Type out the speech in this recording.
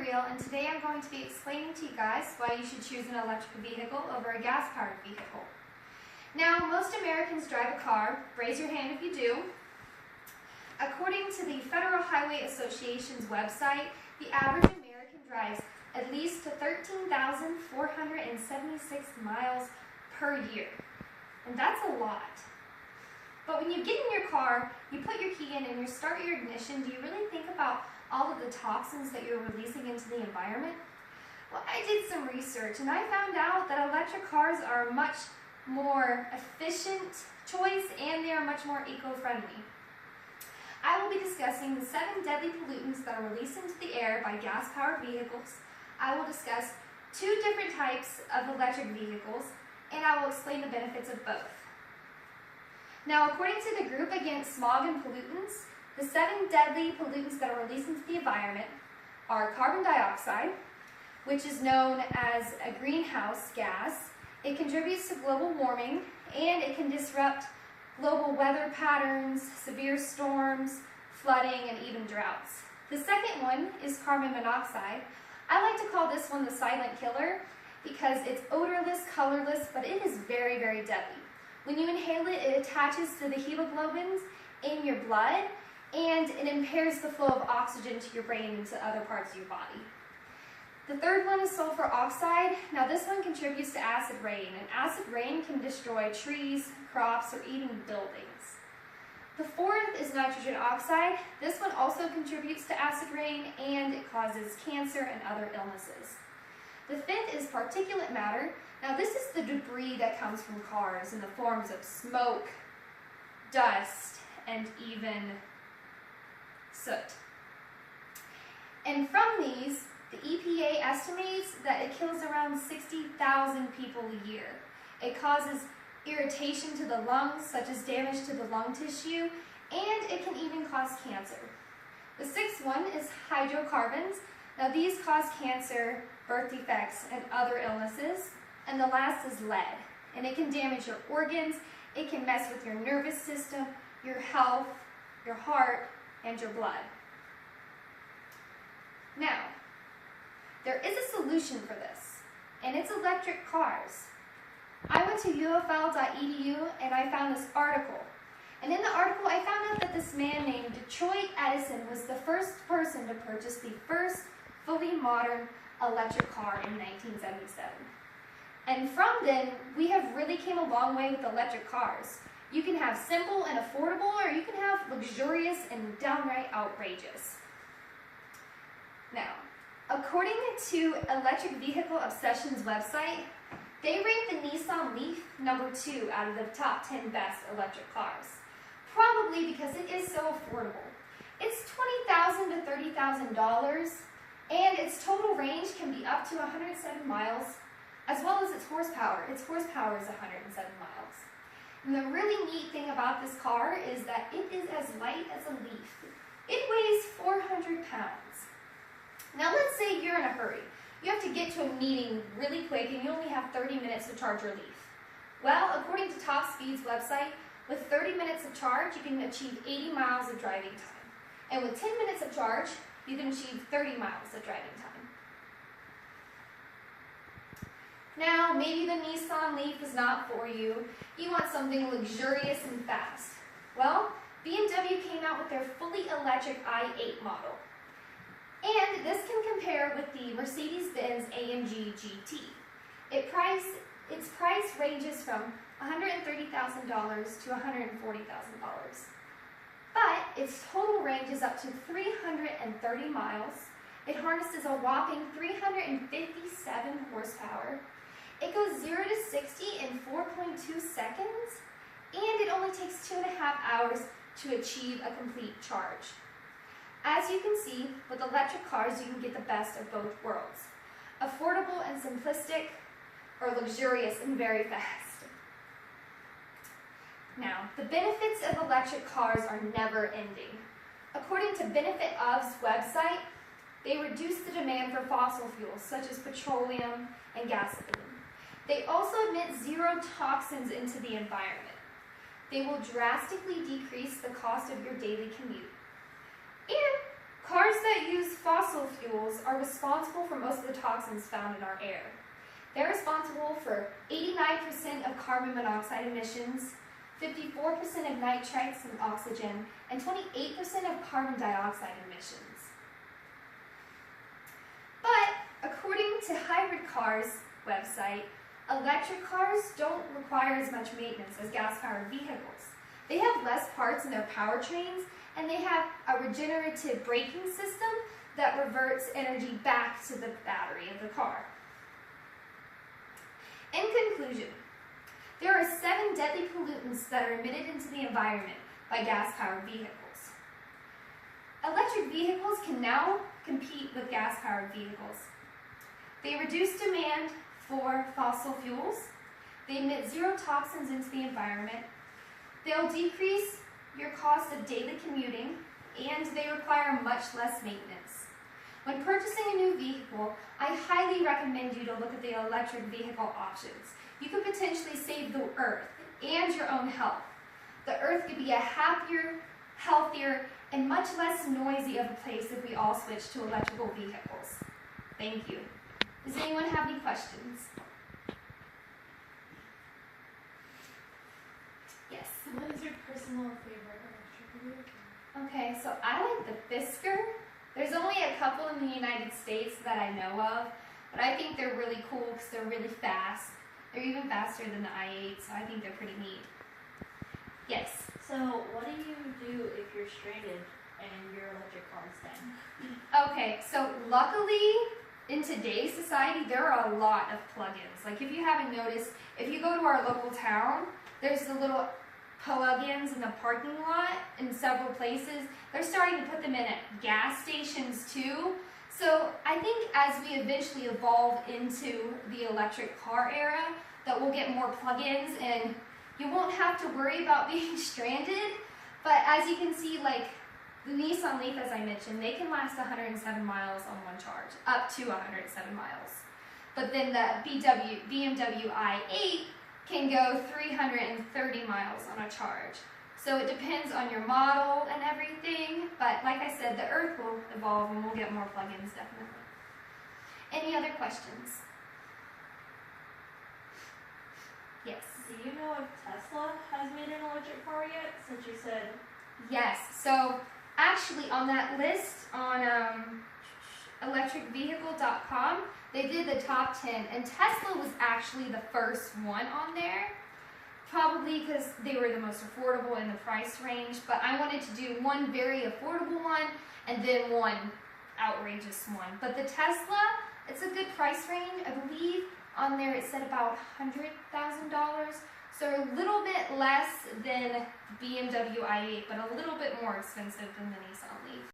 Real, and today I'm going to be explaining to you guys why you should choose an electric vehicle over a gas-powered vehicle. Now, most Americans drive a car. Raise your hand if you do. According to the Federal Highway Association's website, the average American drives at least 13,476 miles per year. And that's a lot. But when you get in your car, you put your key in and you start your ignition, do you really think about all of the toxins that you're releasing into the environment? Well, I did some research and I found out that electric cars are a much more efficient choice and they are much more eco-friendly. I will be discussing the 7 deadly pollutants that are released into the air by gas-powered vehicles. I will discuss 2 different types of electric vehicles, and I will explain the benefits of both. Now, according to the Group Against Smog and Pollutants, the 7 deadly pollutants that are released into the environment are carbon dioxide, which is known as a greenhouse gas. It contributes to global warming, and it can disrupt global weather patterns, severe storms, flooding, and even droughts. The second one is carbon monoxide. I like to call this one the silent killer because it's odorless, colorless, but it is very, very deadly. When you inhale it, it attaches to the hemoglobins in your blood, and it impairs the flow of oxygen to your brain and to other parts of your body. The third one is sulfur oxide. Now this one contributes to acid rain, and acid rain can destroy trees, crops, or even buildings. The fourth is nitrogen oxide. This one also contributes to acid rain, and it causes cancer and other illnesses. The fifth is particulate matter. Now this is the debris that comes from cars in the forms of smoke, dust, and even soot. And from these, the EPA estimates that it kills around 60,000 people a year. It causes irritation to the lungs, such as damage to the lung tissue, and it can even cause cancer. The sixth one is hydrocarbons. Now these cause cancer, birth defects, and other illnesses. And the last is lead, and it can damage your organs, it can mess with your nervous system, your health, your heart, and your blood. Now, there is a solution for this, and it's electric cars. I went to ufl.edu and I found this article. And in the article, I found out that this man named Detroit Edison was the first person to purchase the first fully modern electric car in 1977. And from then, we have really came a long way with electric cars. You can have simple and affordable, or you can have luxurious and downright outrageous. Now, according to Electric Vehicle Obsession's website, they rate the Nissan Leaf #2 out of the top 10 best electric cars. Probably because it is so affordable. It's $20,000 to $30,000, and its total range can be up to 107 miles, as well as its horsepower. Its horsepower is 107 miles. And the really neat thing about this car is that it is as light as a leaf. It weighs 400 pounds. Now let's say you're in a hurry. You have to get to a meeting really quick and you only have 30 minutes to charge your Leaf. Well, according to Top Speed's website, with 30 minutes of charge, you can achieve 80 miles of driving time. And with 10 minutes of charge, you can achieve 30 miles of driving time. Now, maybe the Nissan Leaf is not for you. You want something luxurious and fast. Well, BMW came out with their fully electric i8 model. And this can compare with the Mercedes-Benz AMG GT. Its price ranges from $130,000 to $140,000. But its total range is up to 330 miles. It harnesses a whopping 357 horsepower. It goes 0 to 60 in 4.2 seconds, and it only takes 2.5 hours to achieve a complete charge. As you can see, with electric cars, you can get the best of both worlds. Affordable and simplistic, or luxurious and very fast. Now, the benefits of electric cars are never ending. According to BenefitOf's website, they reduce the demand for fossil fuels, such as petroleum and gasoline. They also emit 0 toxins into the environment. They will drastically decrease the cost of your daily commute. And Cars that use fossil fuels are responsible for most of the toxins found in our air. They're responsible for 89% of carbon monoxide emissions, 54% of nitrites and oxygen, and 28% of carbon dioxide emissions. But according to Hybrid Cars website, electric cars don't require as much maintenance as gas-powered vehicles. They have less parts in their powertrains, and they have a regenerative braking system that reverts energy back to the battery of the car. In conclusion, there are 7 deadly pollutants that are emitted into the environment by gas-powered vehicles. Electric vehicles can now compete with gas-powered vehicles. They reduce demand for fossil fuels, they emit 0 toxins into the environment, they'll decrease your cost of daily commuting, and they require much less maintenance. When purchasing a new vehicle, I highly recommend you to look at the electric vehicle options. You could potentially save the earth and your own health. The earth could be a happier, healthier, and much less noisy of a place if we all switch to electrical vehicles. Thank you. Does anyone have any questions? Yes. What is your personal favorite electric vehicle? Okay, so I like the Fisker. There's only a couple in the United States that I know of, but I think they're really cool because they're really fast. They're even faster than the i8, so I think they're pretty neat. Yes? So, what do you do if you're stranded and your electric car is down? Okay, so luckily, in today's society, there are a lot of plugins. Like if you haven't noticed, if you go to our local town, there's the little plugins in the parking lot in several places. They're starting to put them in at gas stations too. So I think as we eventually evolve into the electric car era, that we'll get more plugins and you won't have to worry about being stranded. But as you can see, like the Nissan Leaf, as I mentioned, they can last 107 miles on one charge, up to 107 miles. But then the BMW i8 can go 330 miles on a charge. So it depends on your model and everything, but like I said, the earth will evolve and we'll get more plugins definitely. Any other questions? Yes? Do you know if Tesla has made an electric car yet, since you said... Yes, so actually on that list on electricvehicle.com, they did the top 10, and Tesla was actually the first one on there, probably because they were the most affordable in the price range, but I wanted to do one very affordable one and then one outrageous one. But the Tesla, it's a good price range. I believe on there it said about $100,000, so a little bit less than BMW i8, but a little bit more expensive than the Nissan Leaf.